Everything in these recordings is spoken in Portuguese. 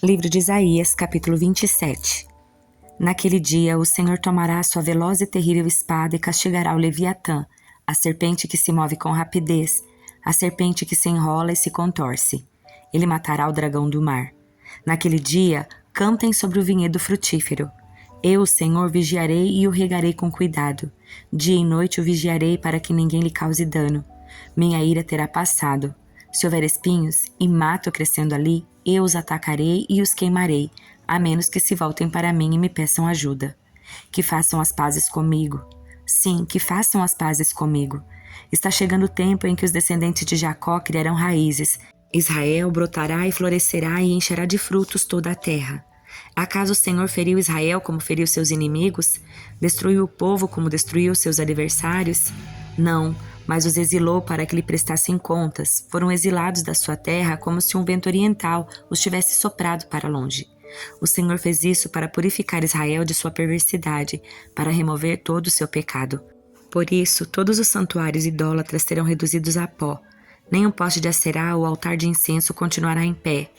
Livro de Isaías, capítulo 27. Naquele dia, o Senhor tomará a sua veloz e terrível espada e castigará o Leviatã, a serpente que se move com rapidez, a serpente que se enrola e se contorce. Ele matará o dragão do mar. Naquele dia, cantem sobre o vinhedo frutífero. Eu, o Senhor, vigiarei e o regarei com cuidado. Dia e noite o vigiarei para que ninguém lhe cause dano. Minha ira terá passado. Se houver espinhos e mato crescendo ali, eu os atacarei e os queimarei, a menos que se voltem para mim e me peçam ajuda. Que façam as pazes comigo. Sim, que façam as pazes comigo. Está chegando o tempo em que os descendentes de Jacó criarão raízes. Israel brotará e florescerá e encherá de frutos toda a terra. Acaso o Senhor feriu Israel como feriu seus inimigos? Destruiu o povo como destruiu seus adversários? Não, mas os exilou para que lhe prestassem contas. Foram exilados da sua terra como se um vento oriental os tivesse soprado para longe. O Senhor fez isso para purificar Israel de sua perversidade, para remover todo o seu pecado. Por isso, todos os santuários idólatras serão reduzidos a pó. Nem um poste de Acerá ou altar de incenso continuará em pé.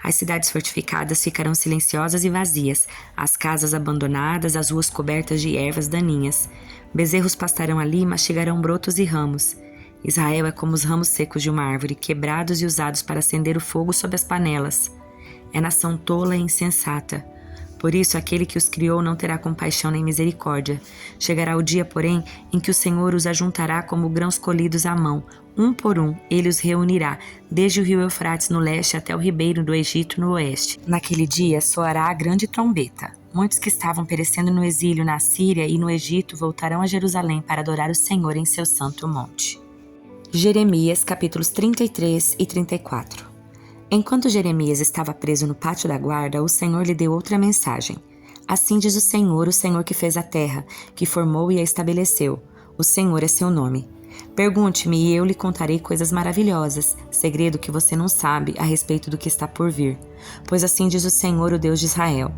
As cidades fortificadas ficarão silenciosas e vazias, as casas abandonadas, as ruas cobertas de ervas daninhas. Bezerros pastarão ali e mastigarão brotos e ramos. Israel é como os ramos secos de uma árvore, quebrados e usados para acender o fogo sob as panelas. É nação tola e insensata. Por isso, aquele que os criou não terá compaixão nem misericórdia. Chegará o dia, porém, em que o Senhor os ajuntará como grãos colhidos à mão. Um por um, ele os reunirá, desde o rio Eufrates no leste até o ribeiro do Egito no oeste. Naquele dia soará a grande trombeta. Muitos que estavam perecendo no exílio na Síria e no Egito voltarão a Jerusalém para adorar o Senhor em seu santo monte. Jeremias, capítulos 33 e 34. Enquanto Jeremias estava preso no pátio da guarda, o Senhor lhe deu outra mensagem. Assim diz o Senhor que fez a terra, que formou e a estabeleceu. O Senhor é seu nome. Pergunte-me e eu lhe contarei coisas maravilhosas, segredo que você não sabe a respeito do que está por vir. Pois assim diz o Senhor, o Deus de Israel.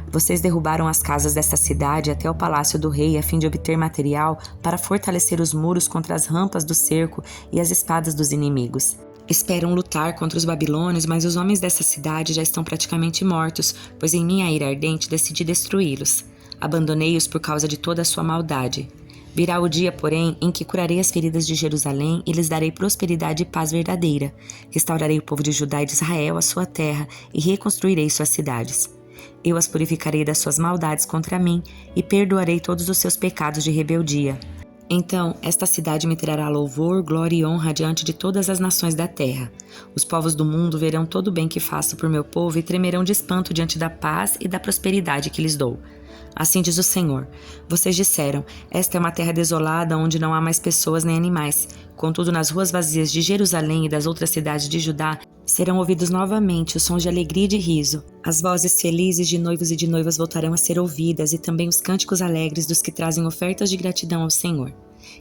Vocês derrubaram as casas desta cidade até o palácio do rei a fim de obter material para fortalecer os muros contra as rampas do cerco e as espadas dos inimigos. Esperam lutar contra os babilônios, mas os homens dessa cidade já estão praticamente mortos, pois em minha ira ardente decidi destruí-los. Abandonei-os por causa de toda a sua maldade. Virá o dia, porém, em que curarei as feridas de Jerusalém e lhes darei prosperidade e paz verdadeira. Restaurarei o povo de Judá e de Israel à sua terra e reconstruirei suas cidades. Eu as purificarei das suas maldades contra mim e perdoarei todos os seus pecados de rebeldia. Então, esta cidade me trará louvor, glória e honra diante de todas as nações da terra. Os povos do mundo verão todo o bem que faço por meu povo e tremerão de espanto diante da paz e da prosperidade que lhes dou. Assim diz o Senhor. Vocês disseram, esta é uma terra desolada onde não há mais pessoas nem animais. Contudo, nas ruas vazias de Jerusalém e das outras cidades de Judá, serão ouvidos novamente os sons de alegria e de riso. As vozes felizes de noivos e de noivas voltarão a ser ouvidas e também os cânticos alegres dos que trazem ofertas de gratidão ao Senhor.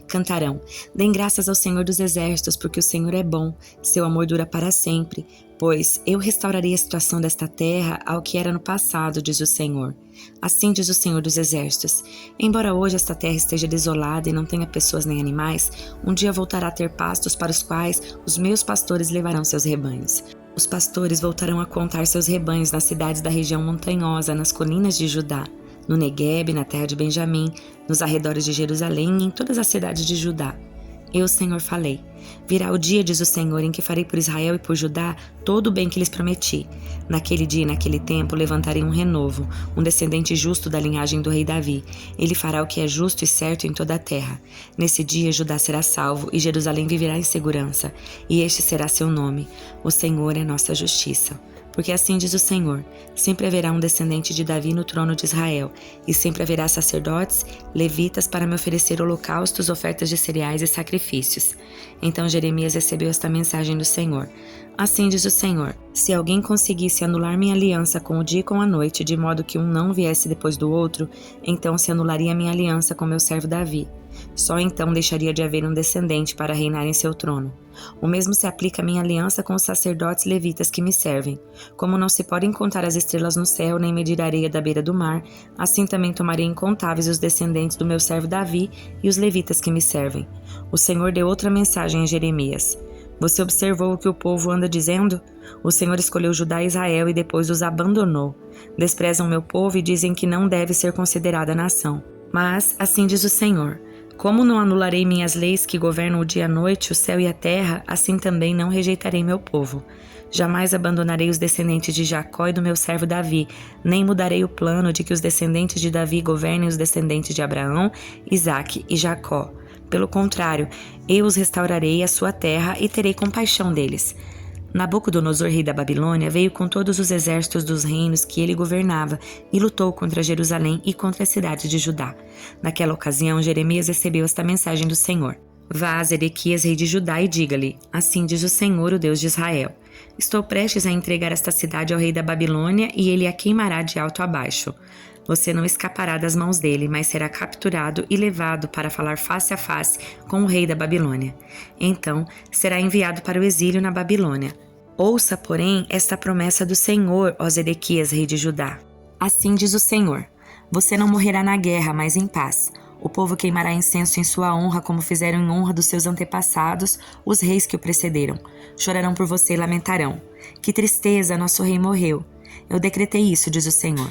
Cantarão, deem graças ao Senhor dos Exércitos, porque o Senhor é bom, seu amor dura para sempre, pois eu restaurarei a situação desta terra ao que era no passado, diz o Senhor. Assim diz o Senhor dos Exércitos, embora hoje esta terra esteja desolada e não tenha pessoas nem animais, um dia voltará a ter pastos para os quais os meus pastores levarão seus rebanhos. Os pastores voltarão a contar seus rebanhos nas cidades da região montanhosa, nas colinas de Judá, no Neguebe, na terra de Benjamim, nos arredores de Jerusalém e em todas as cidades de Judá. Eu, Senhor, falei. Virá o dia, diz o Senhor, em que farei por Israel e por Judá todo o bem que lhes prometi. Naquele dia e naquele tempo levantarei um renovo, um descendente justo da linhagem do rei Davi. Ele fará o que é justo e certo em toda a terra. Nesse dia Judá será salvo e Jerusalém viverá em segurança. E este será seu nome. O Senhor é nossa justiça. Porque assim diz o Senhor, sempre haverá um descendente de Davi no trono de Israel, e sempre haverá sacerdotes, levitas para me oferecer holocaustos, ofertas de cereais e sacrifícios. Então Jeremias recebeu esta mensagem do Senhor. Assim diz o Senhor, se alguém conseguisse anular minha aliança com o dia e com a noite, de modo que um não viesse depois do outro, então se anularia minha aliança com meu servo Davi. Só então deixaria de haver um descendente para reinar em seu trono. O mesmo se aplica à minha aliança com os sacerdotes levitas que me servem. Como não se podem contar as estrelas no céu, nem medir a areia da beira do mar, assim também tomarei incontáveis os descendentes do meu servo Davi e os levitas que me servem. O Senhor deu outra mensagem a Jeremias. Você observou o que o povo anda dizendo? O Senhor escolheu Judá e Israel e depois os abandonou. Desprezam meu povo e dizem que não deve ser considerada nação. Mas, assim diz o Senhor, como não anularei minhas leis que governam o dia e a noite, o céu e a terra, assim também não rejeitarei meu povo. Jamais abandonarei os descendentes de Jacó e do meu servo Davi, nem mudarei o plano de que os descendentes de Davi governem os descendentes de Abraão, Isaque e Jacó. Pelo contrário, eu os restaurarei à sua terra e terei compaixão deles. Nabucodonosor, rei da Babilônia, veio com todos os exércitos dos reinos que ele governava e lutou contra Jerusalém e contra as cidades de Judá. Naquela ocasião, Jeremias recebeu esta mensagem do Senhor. Vá a Zedequias, rei de Judá, e diga-lhe, assim diz o Senhor, o Deus de Israel. Estou prestes a entregar esta cidade ao rei da Babilônia e ele a queimará de alto a baixo. Você não escapará das mãos dele, mas será capturado e levado para falar face a face com o rei da Babilônia. Então, será enviado para o exílio na Babilônia. Ouça, porém, esta promessa do Senhor, ó Zedequias, rei de Judá. Assim diz o Senhor, você não morrerá na guerra, mas em paz. O povo queimará incenso em sua honra, como fizeram em honra dos seus antepassados, os reis que o precederam. Chorarão por você e lamentarão. Que tristeza, nosso rei morreu. Eu decretei isso, diz o Senhor.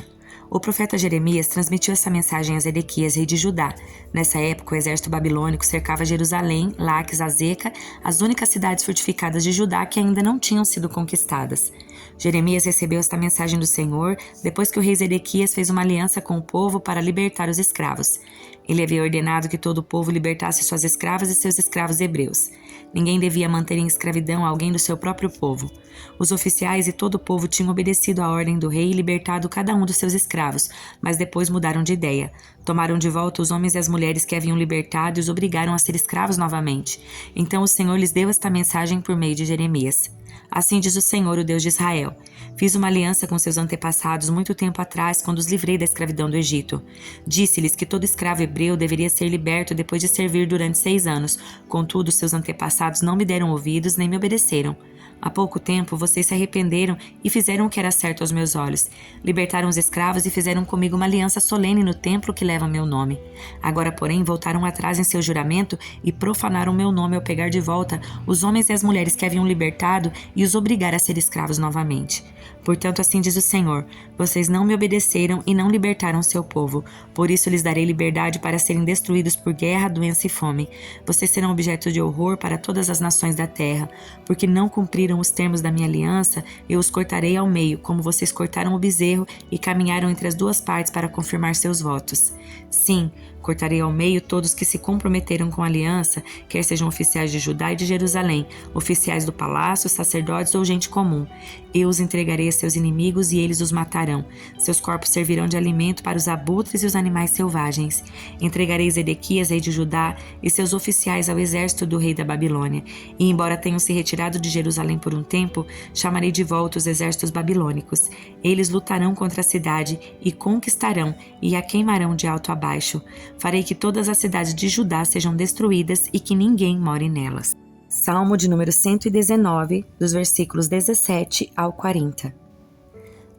O profeta Jeremias transmitiu essa mensagem a Zedequias, rei de Judá. Nessa época, o exército babilônico cercava Jerusalém, Laques, Azeca, as únicas cidades fortificadas de Judá que ainda não tinham sido conquistadas. Jeremias recebeu esta mensagem do Senhor depois que o rei Zedequias fez uma aliança com o povo para libertar os escravos. Ele havia ordenado que todo o povo libertasse suas escravas e seus escravos hebreus. Ninguém devia manter em escravidão alguém do seu próprio povo. Os oficiais e todo o povo tinham obedecido à ordem do rei e libertado cada um dos seus escravos, mas depois mudaram de ideia. Tomaram de volta os homens e as mulheres que haviam libertado e os obrigaram a ser escravos novamente. Então o Senhor lhes deu esta mensagem por meio de Jeremias. Assim diz o Senhor, o Deus de Israel. Fiz uma aliança com seus antepassados muito tempo atrás, quando os livrei da escravidão do Egito. Disse-lhes que todo escravo hebreu deveria ser liberto depois de servir durante 6 anos. Contudo, seus antepassados não me deram ouvidos nem me obedeceram. Há pouco tempo vocês se arrependeram e fizeram o que era certo aos meus olhos. Libertaram os escravos e fizeram comigo uma aliança solene no templo que leva meu nome. Agora, porém, voltaram atrás em seu juramento e profanaram meu nome ao pegar de volta os homens e as mulheres que haviam libertado e os obrigar a ser escravos novamente. Portanto, assim diz o Senhor, vocês não me obedeceram e não libertaram seu povo. Por isso lhes darei liberdade para serem destruídos por guerra, doença e fome. Vocês serão objeto de horror para todas as nações da terra. Porque não cumpriram os termos da minha aliança, eu os cortarei ao meio, como vocês cortaram o bezerro e caminharam entre as duas partes para confirmar seus votos. Sim, cortarei ao meio todos que se comprometeram com a aliança, quer sejam oficiais de Judá e de Jerusalém, oficiais do palácio, sacerdotes ou gente comum. Eu os entregarei a seus inimigos e eles os matarão. Seus corpos servirão de alimento para os abutres e os animais selvagens. Entregarei Zedequias, rei de Judá, e seus oficiais ao exército do rei da Babilônia. E embora tenham se retirado de Jerusalém por um tempo, chamarei de volta os exércitos babilônicos. Eles lutarão contra a cidade e conquistarão e a queimarão de alto a baixo. Farei que todas as cidades de Judá sejam destruídas e que ninguém more nelas. Salmo de número 119, dos versículos 17 ao 40.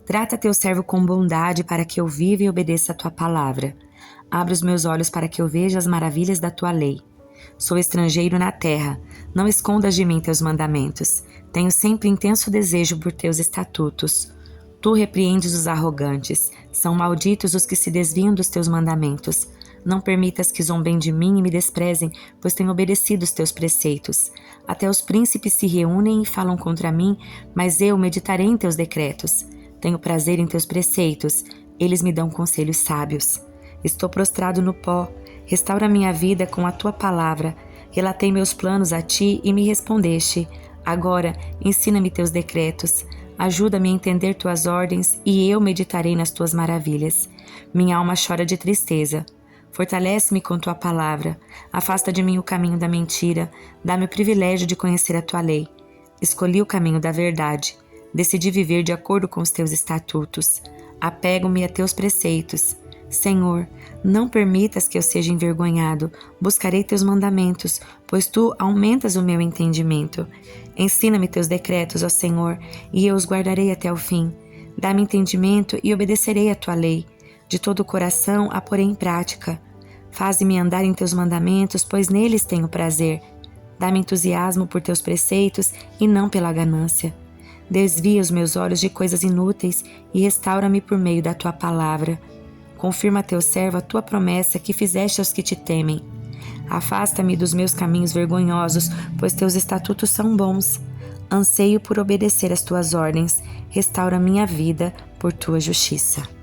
Trata teu servo com bondade para que eu viva e obedeça a tua palavra. Abre os meus olhos para que eu veja as maravilhas da tua lei. Sou estrangeiro na terra, não escondas de mim teus mandamentos. Tenho sempre intenso desejo por teus estatutos. Tu repreendes os arrogantes, são malditos os que se desviam dos teus mandamentos. Não permitas que zombem de mim e me desprezem, pois tenho obedecido os teus preceitos. Até os príncipes se reúnem e falam contra mim, mas eu meditarei em teus decretos. Tenho prazer em teus preceitos, eles me dão conselhos sábios. Estou prostrado no pó, restaura minha vida com a tua palavra. Relatei meus planos a ti e me respondeste. Agora, ensina-me teus decretos. Ajuda-me a entender tuas ordens e eu meditarei nas tuas maravilhas. Minha alma chora de tristeza. Fortalece-me com tua palavra. Afasta de mim o caminho da mentira. Dá-me o privilégio de conhecer a tua lei. Escolhi o caminho da verdade. Decidi viver de acordo com os teus estatutos. Apego-me a teus preceitos. Senhor, não permitas que eu seja envergonhado. Buscarei teus mandamentos, pois tu aumentas o meu entendimento. Ensina-me teus decretos, ó Senhor, e eu os guardarei até o fim. Dá-me entendimento e obedecerei a tua lei. De todo o coração a porei em prática. Faze-me andar em teus mandamentos, pois neles tenho prazer. Dá-me entusiasmo por teus preceitos e não pela ganância. Desvia os meus olhos de coisas inúteis e restaura-me por meio da tua palavra. Confirma a teu servo a tua promessa que fizeste aos que te temem. Afasta-me dos meus caminhos vergonhosos, pois teus estatutos são bons. Anseio por obedecer às tuas ordens. Restaura minha vida por tua justiça.